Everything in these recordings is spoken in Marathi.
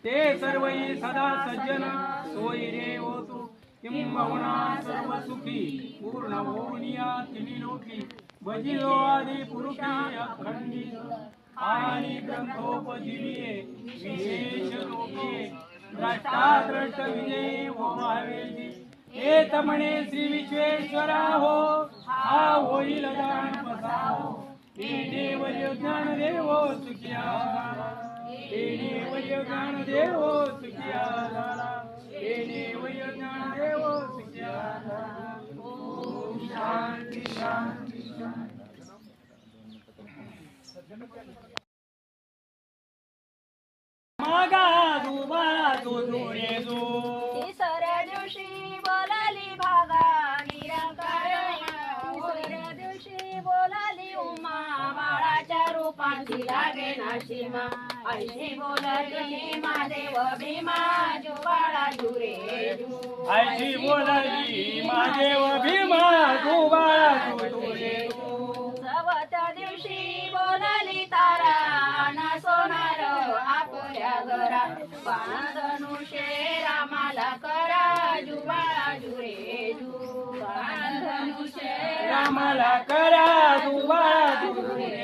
ते सर्वही सदा सज्जन सोयी रे होतु किंबहुना सर्व सुखी पूर्ण होनिया तिन्ही लोकी भजिलो आदि पुरुषी अखंडित आणि ग्रंथोपजीविये विशेष लोके द्रष्टाद्रष्ट विजयी व्हावेची एक म्हणे श्री विश्वेश्वरा हो हा होईल दान बसावो हे देव ज्ञान देव सुखिया हे देव ज्ञान देव सुखिया हे देव ज्ञान देव सुखिया ओम शांती शांती मागा दुबा दुरे दु तिसऱ्या दिवशी बोलाली भागा निराकार तिसऱ्या दिवशी बोलाली उमा बाळाच्या रूपाची लागे नाशिमा ऐशी बोलली महादेव भीमा जुबाळा जुरे ऐशी बोलली महादेव भीमा जुबाळा जुरे चवथ्या दिवशी बोलाली तारा ना सोनार आपल्या घरात बाण धनुष्ये रामाला करा जुबाळा जुरे बाण धनुष्ये रामाला करा जुबाळा जुरे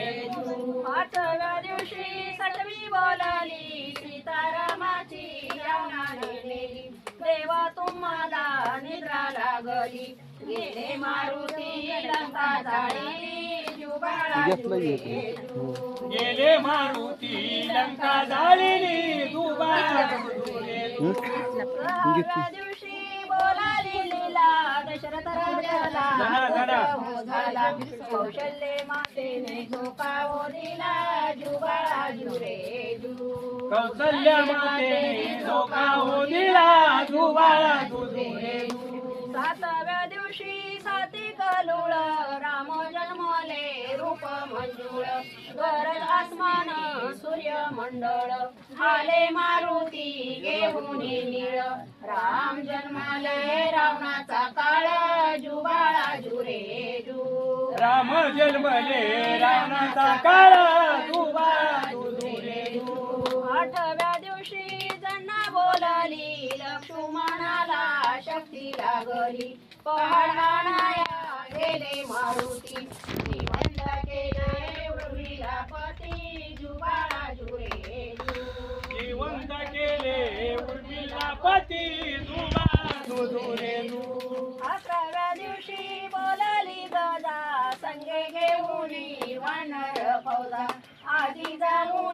आठव्या दिवशी सटवी बोलाली सीतारामाची रावणाने नेली देवा तुम्हाला निद्रा लागली गेले मारुती लंका जाळी जुबाळा जुरे गेले मारुती लंका जाळली जुबाळा जुरे सहाव्या दिवशी बोलाली लीला दशरथ राजाला हो झाला कौशल्ये मातेने धोका हो दिला जुबाळा जुरे कौसल्या मातेने धोका हो दिला जुबाळा जुरे सातव्या दिवशी साती कलुळ राम जन्मले रूप मंजुळ गरज आसमान सूर्य मंडळ आले मारुती घेऊन निळ राम जन्माले रावणाचा काळ जुबाळा जुरे राम जन्मले रावणाचा काळ जुबाळा जुरे आठव्या दिवशी जन्ना बोलाली लक्ष्मणाला शक्ती लागली पहाड आणाया गेले मारुती श्रीमंत केले उर्मिला पती जुबाळा जुरे जिवंत केले उर्मिला पती जुबाळा जुरे 11व्या दिवशी बोलाली गदा संगे घेऊन वानर फौजा आधी जाऊन